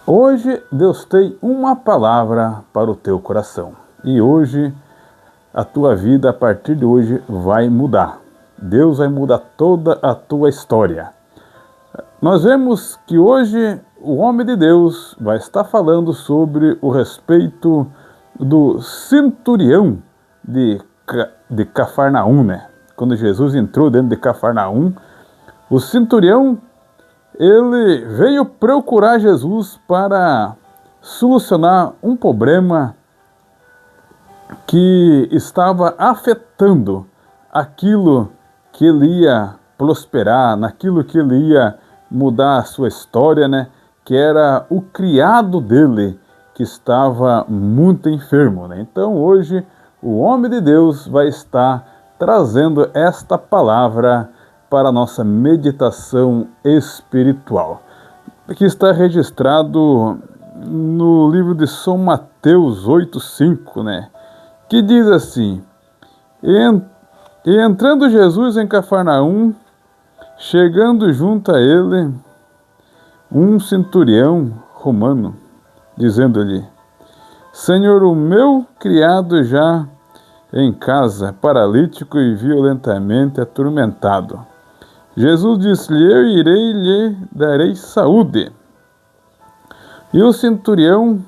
Hoje Deus tem uma palavra para o teu coração. E hoje a tua vida a partir de hoje vai mudar. Deus vai mudar toda a tua história. Nós vemos que hoje o homem de Deus vai estar falando sobre o respeito do centurião de Cafarnaum, né? Quando Jesus entrou dentro de Cafarnaum, o centurião ele veio procurar Jesus para solucionar um problema que estava afetando aquilo que ele ia prosperar, naquilo que ele ia mudar a sua história, né? Que era o criado dele que estava muito enfermo, né? Então hoje o homem de Deus vai estar trazendo esta palavra para a nossa meditação espiritual, que está registrado no livro de São Mateus 8,5, né? Que diz assim: E entrando Jesus em Cafarnaum, chegando junto a ele, um centurião romano, dizendo-lhe: Senhor, o meu criado já em casa, paralítico e violentamente atormentado. Jesus disse-lhe: Eu irei e lhe darei saúde. E o centurião,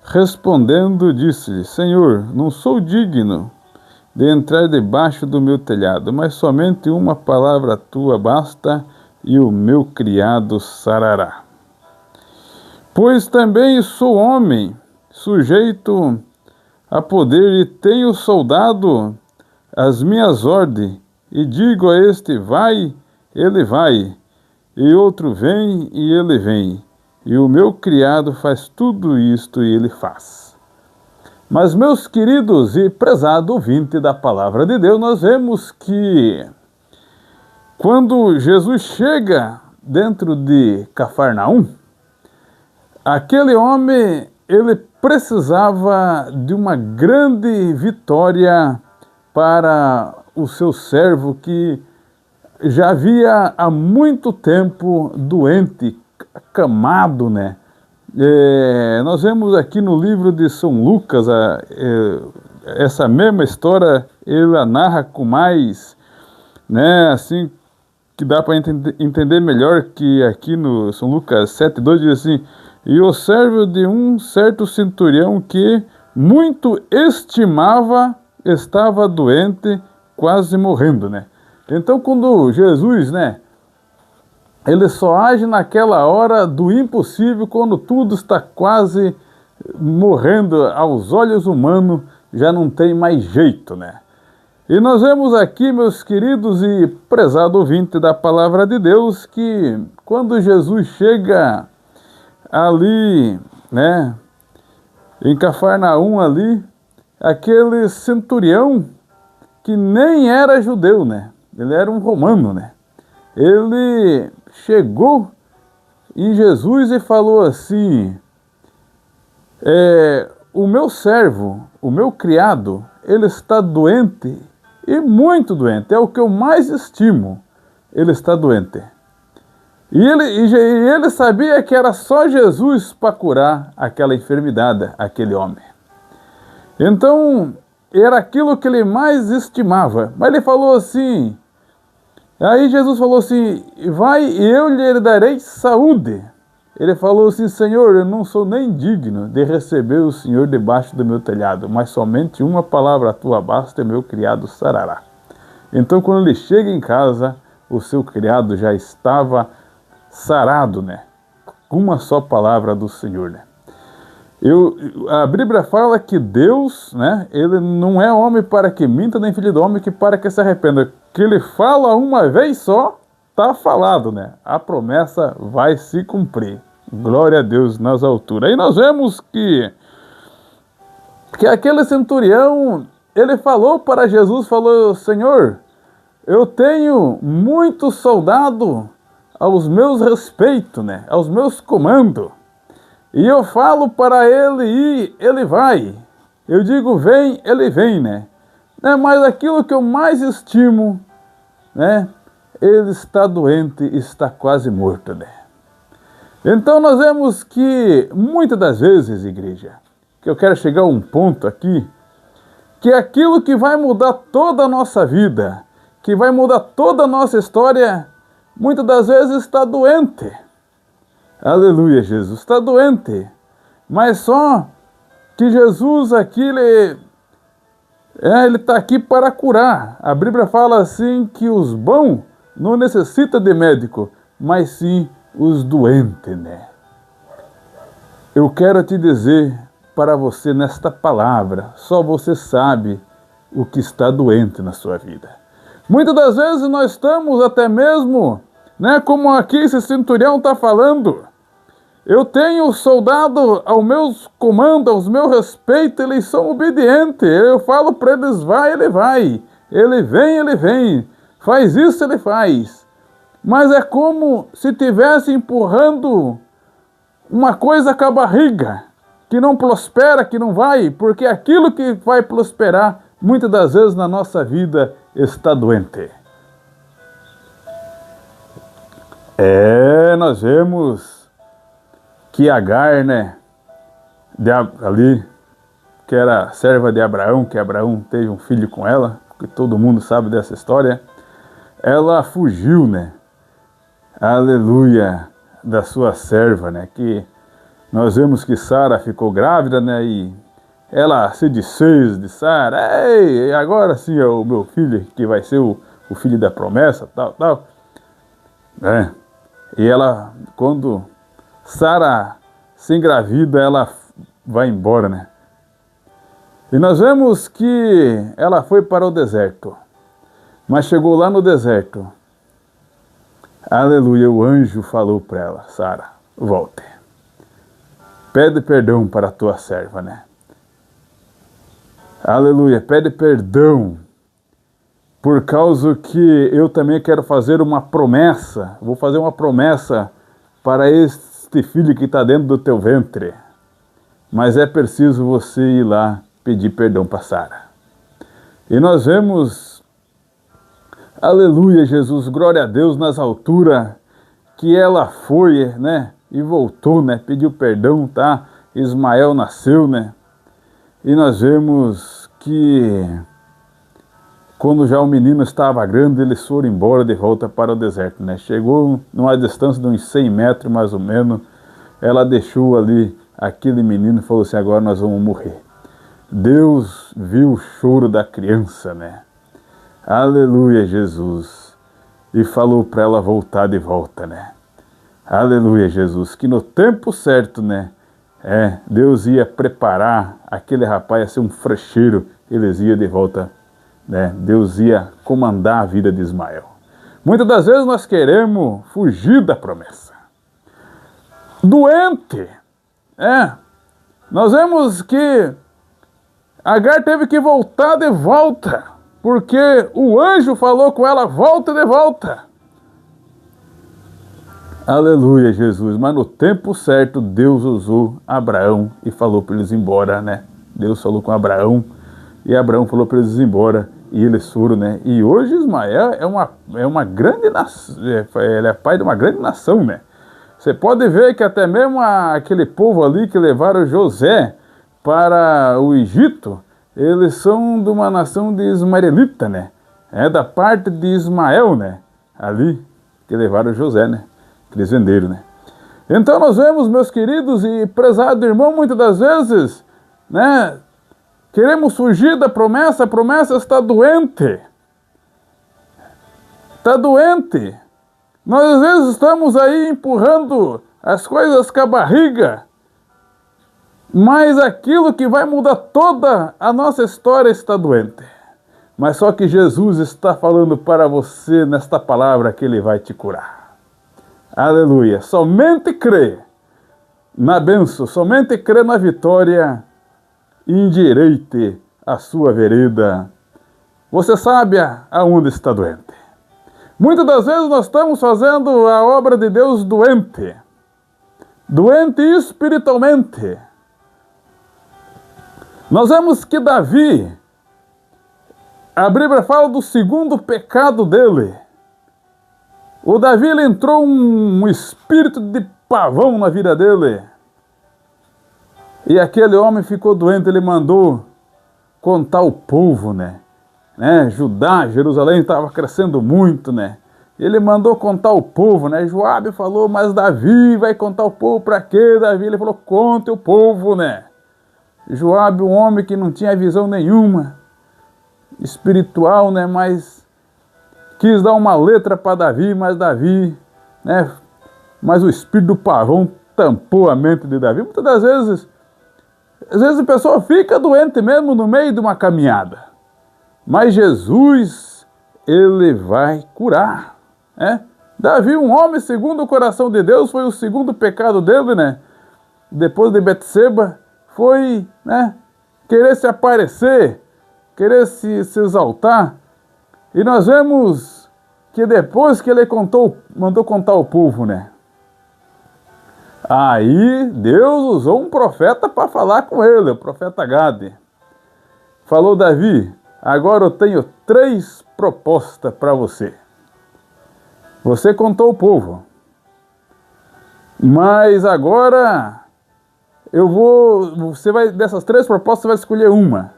respondendo, disse-lhe: Senhor, não sou digno de entrar debaixo do meu telhado, mas somente uma palavra tua basta, e o meu criado sarará. Pois também sou homem, sujeito a poder, e tenho soldado as minhas ordens, e digo a este: vai, ele vai, e outro: vem, e ele vem. E o meu criado faz tudo isto, e ele faz. Mas, meus queridos e prezado ouvinte da palavra de Deus, nós vemos que quando Jesus chega dentro de Cafarnaum, aquele homem, ele precisava de uma grande vitória para o seu servo que já havia há muito tempo doente, acamado, né? Nós vemos aqui no livro de São Lucas, essa mesma história, ele a narra com mais, né, assim, que dá para entender melhor, que aqui no São Lucas 7,2 diz assim: E o servo de um certo centurião que muito estimava estava doente, quase morrendo, né? Então, quando Jesus, né, ele só age naquela hora do impossível, quando tudo está quase morrendo aos olhos humanos, já não tem mais jeito, né? E nós vemos aqui, meus queridos e prezado ouvinte da palavra de Deus, que quando Jesus chega ali, né, em Cafarnaum ali, aquele centurião que nem era judeu, né? Ele era um romano, né? Ele chegou em Jesus e falou assim: o meu servo, o meu criado, ele está doente, e muito doente, é o que eu mais estimo, ele está doente. E ele sabia que era só Jesus para curar aquela enfermidade, aquele homem. Então, era aquilo que ele mais estimava. Mas ele falou assim, aí Jesus falou assim: vai e eu lhe darei saúde. Ele falou assim: Senhor, eu não sou nem digno de receber o Senhor debaixo do meu telhado, mas somente uma palavra tua basta, e meu criado sarará. Então, quando ele chega em casa, o seu criado já estava sarado, né? Com uma só palavra do Senhor, né? A Bíblia fala que Deus, né, ele não é homem para que minta, nem filho do homem que para que se arrependa. Que ele fala uma vez só, está falado, né? A promessa vai se cumprir. Glória a Deus nas alturas. Aí nós vemos que aquele centurião, ele falou para Jesus, falou: Senhor, eu tenho muito soldado aos meus respeitos, né? Aos meus comandos. E eu falo para ele ir, ele vai. Eu digo: vem, ele vem, né? Mas aquilo que eu mais estimo, né? Ele está doente, está quase morto, né? Então nós vemos que muitas das vezes, igreja, que eu quero chegar a um ponto aqui, que aquilo que vai mudar toda a nossa vida, que vai mudar toda a nossa história, muitas das vezes está doente. Aleluia, Jesus, está doente. Mas só que Jesus aqui, ele está aqui para curar. A Bíblia fala assim que os bons não necessitam de médico, mas sim os doentes, né? Eu quero te dizer para você nesta palavra, só você sabe o que está doente na sua vida. Muitas das vezes nós estamos até mesmo, né, como aqui esse centurião está falando, eu tenho soldado ao meus comandos, aos meus respeitos, eles são obedientes, eu falo para eles, vai, ele vai, ele vem, faz isso, ele faz. Mas é como se estivesse empurrando uma coisa com a barriga, que não prospera, que não vai, porque aquilo que vai prosperar, muitas das vezes na nossa vida, está doente. Nós vemos que Agar, né, ali, que era serva de Abraão, que Abraão teve um filho com ela, que todo mundo sabe dessa história, ela fugiu, né, aleluia, da sua serva, né, que nós vemos que Sara ficou grávida, né, e ela se desfez de Sara, ei, agora sim é o meu filho, que vai ser o filho da promessa, tal, né, e ela, quando Sara se engravida, ela vai embora, né, e nós vemos que ela foi para o deserto, mas chegou lá no deserto, aleluia, o anjo falou para ela, Sara, volte. Pede perdão para a tua serva, né? Aleluia, pede perdão, por causa que eu também quero fazer uma promessa, vou fazer uma promessa para este filho que está dentro do teu ventre. Mas é preciso você ir lá pedir perdão para Sara. E nós vemos, aleluia, Jesus, glória a Deus nas alturas, que ela foi, né? E voltou, né? Pediu perdão, tá? Ismael nasceu, né? E nós vemos que quando já o menino estava grande, eles foram embora de volta para o deserto, né? Chegou numa distância de uns 100 metros, mais ou menos. Ela deixou ali aquele menino e falou assim, agora nós vamos morrer. Deus viu o choro da criança, né? Aleluia, Jesus. E falou para ela voltar de volta, né? Aleluia, Jesus, que no tempo certo, né, Deus ia preparar aquele rapaz a ser um frecheiro, eles iam de volta, né, Deus ia comandar a vida de Ismael. Muitas das vezes nós queremos fugir da promessa. Doente, nós vemos que Agar teve que voltar de volta, porque o anjo falou com ela, volta de volta. Aleluia, Jesus, mas no tempo certo Deus usou Abraão e falou para eles ir embora, né? Deus falou com Abraão e Abraão falou para eles ir embora e eles foram, né? E hoje Ismael é uma grande nação, ele é pai de uma grande nação, né? Você pode ver que até mesmo aquele povo ali que levaram José para o Egito, eles são de uma nação de ismaelita, né? É da parte de Ismael, né? Ali que levaram José, né? Eles venderam, né? Então nós vemos, meus queridos e prezado irmão, muitas das vezes, né? Queremos fugir da promessa, a promessa está doente. Está doente. Nós às vezes estamos aí empurrando as coisas com a barriga, mas aquilo que vai mudar toda a nossa história está doente. Mas só que Jesus está falando para você nesta palavra que Ele vai te curar. Aleluia, somente crê na bênção, somente crê na vitória e endireite a sua vereda. Você sabe aonde está doente. Muitas das vezes nós estamos fazendo a obra de Deus doente. Doente espiritualmente. Nós vemos que Davi, a Bíblia fala do segundo pecado dele. O Davi, ele entrou um espírito de pavão na vida dele. E aquele homem ficou doente, ele mandou contar o povo, né? Judá, Jerusalém estava crescendo muito, né? Ele mandou contar o povo, né? Joabe falou, mas Davi vai contar o povo para quê, Davi? Ele falou, conte o povo, né? Joabe, um homem que não tinha visão nenhuma espiritual, né? Mas quis dar uma letra para Davi, né? Mas o espírito do pavão tampou a mente de Davi. Muitas das vezes, às vezes a pessoa fica doente mesmo no meio de uma caminhada. Mas Jesus, ele vai curar, né? Davi, um homem segundo o coração de Deus, foi o segundo pecado dele, né? Depois de Betseba, foi, né, querer se aparecer, querer se exaltar. E nós vemos que depois que ele mandou contar o povo, né? Aí Deus usou um profeta para falar com ele, o profeta Gade. Falou, Davi, agora eu tenho 3 propostas para você. Você contou o povo, mas agora dessas 3 propostas você vai escolher uma.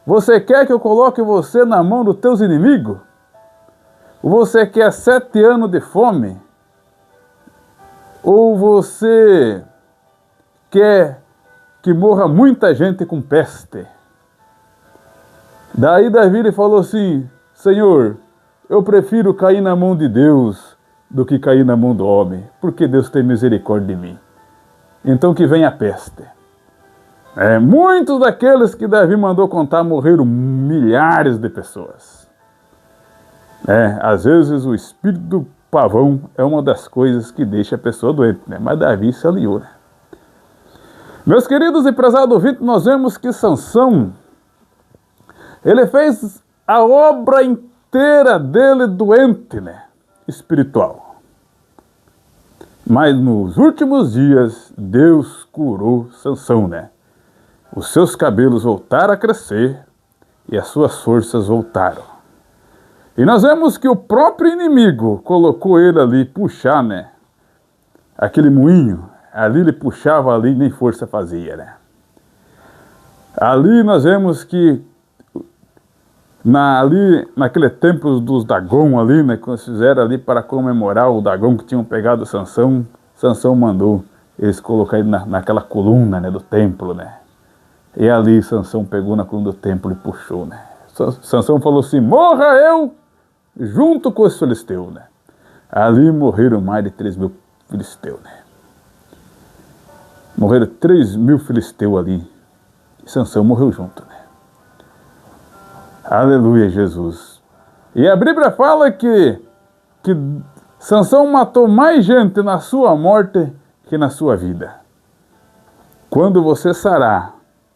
Você quer que eu coloque você na mão dos teus inimigos? Você quer 7 anos de fome? Ou você quer que morra muita gente com peste? Daí Davi falou assim, Senhor, eu prefiro cair na mão de Deus do que cair na mão do homem, porque Deus tem misericórdia de mim. Então que venha a peste. Muitos daqueles que Davi mandou contar morreram milhares de pessoas. Às vezes o espírito do pavão é uma das coisas que deixa a pessoa doente, né? Mas Davi se aliou, né? Meus queridos e prezados ouvintes, nós vemos que Sansão, ele fez a obra inteira dele doente, né? Espiritual. Mas nos últimos dias, Deus curou Sansão, né? Os seus cabelos voltaram a crescer e as suas forças voltaram. E nós vemos que o próprio inimigo colocou ele ali puxar, né? Aquele moinho, ali ele puxava ali, nem força fazia, né? Ali nós vemos que naquele templo dos Dagon ali, né? Que eles fizeram ali para comemorar o Dagon que tinham pegado Sansão, Sansão mandou eles colocar ele naquela coluna, né? Do templo, né? E ali Sansão pegou na coluna do templo e puxou, né? Sansão falou assim, morra eu junto com os filisteus, né? Ali morreram mais de 3.000 filisteus, né? Morreram 3.000 filisteus ali. E Sansão morreu junto, né? Aleluia, Jesus. E a Bíblia fala que Sansão matou mais gente na sua morte que na sua vida. Quando você sarar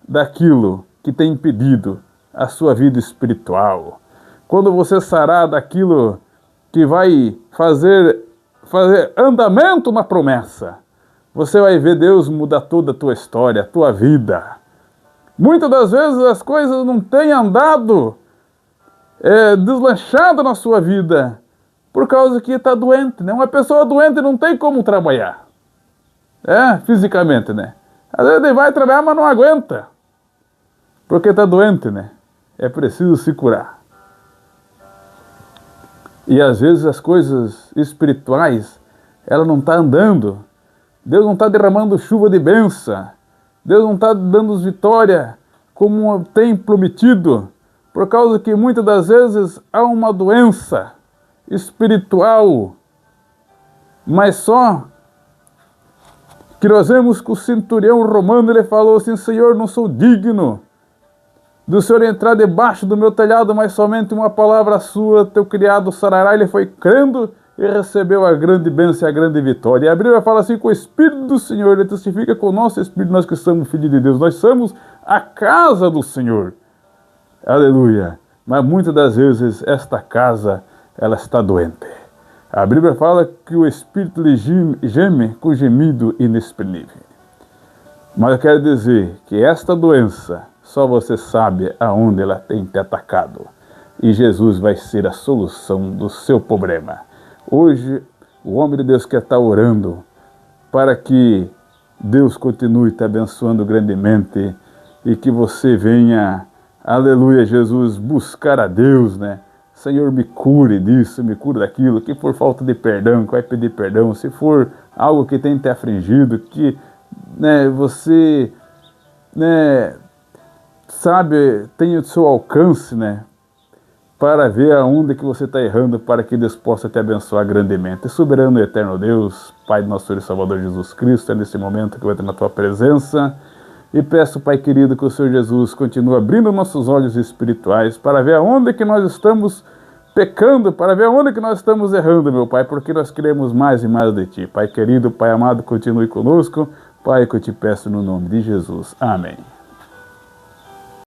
daquilo que tem impedido a sua vida espiritual, quando você sarar daquilo que vai fazer andamento na promessa, você vai ver Deus mudar toda a tua história, a tua vida. Muitas das vezes as coisas não têm andado deslanchado na sua vida por causa que está doente, né? Uma pessoa doente não tem como trabalhar, fisicamente, né? Às vezes ele vai trabalhar, mas não aguenta, porque está doente, né? É preciso se curar. E às vezes as coisas espirituais, ela não está andando. Deus não está derramando chuva de bênção. Deus não está dando vitória como tem prometido, por causa que muitas das vezes há uma doença espiritual. Mas só que nós vemos que o centurião romano, ele falou assim, Senhor, não sou digno do Senhor entrar debaixo do meu telhado, mas somente uma palavra sua, teu criado sarará. Ele foi crendo e recebeu a grande bênção e a grande vitória. E a Bíblia fala assim, com o Espírito do Senhor, ele testifica com o nosso Espírito, nós que somos filhos de Deus, nós somos a casa do Senhor. Aleluia. Mas muitas das vezes esta casa, ela está doente. A Bíblia fala que o Espírito lhe geme com gemido inexprimível. Mas eu quero dizer que esta doença, só você sabe aonde ela tem te atacado. E Jesus vai ser a solução do seu problema. Hoje, o homem de Deus quer estar orando para que Deus continue te abençoando grandemente e que você venha, aleluia, Jesus, buscar a Deus, né? Senhor, me cure disso, me cure daquilo, que for falta de perdão, que vai pedir perdão, se for algo que tem te afligido, que, né, você, né, sabe, tem o seu alcance, né, para ver aonde que você está errando, para que Deus possa te abençoar grandemente. Soberano e eterno Deus, Pai do nosso Senhor e Salvador Jesus Cristo, é nesse momento que vai ter na tua presença. E peço, Pai querido, que o Senhor Jesus continue abrindo nossos olhos espirituais para ver aonde que nós estamos pecando, para ver aonde que nós estamos errando, meu Pai, porque nós queremos mais e mais de Ti. Pai querido, Pai amado, continue conosco. Pai, que eu te peço no nome de Jesus. Amém.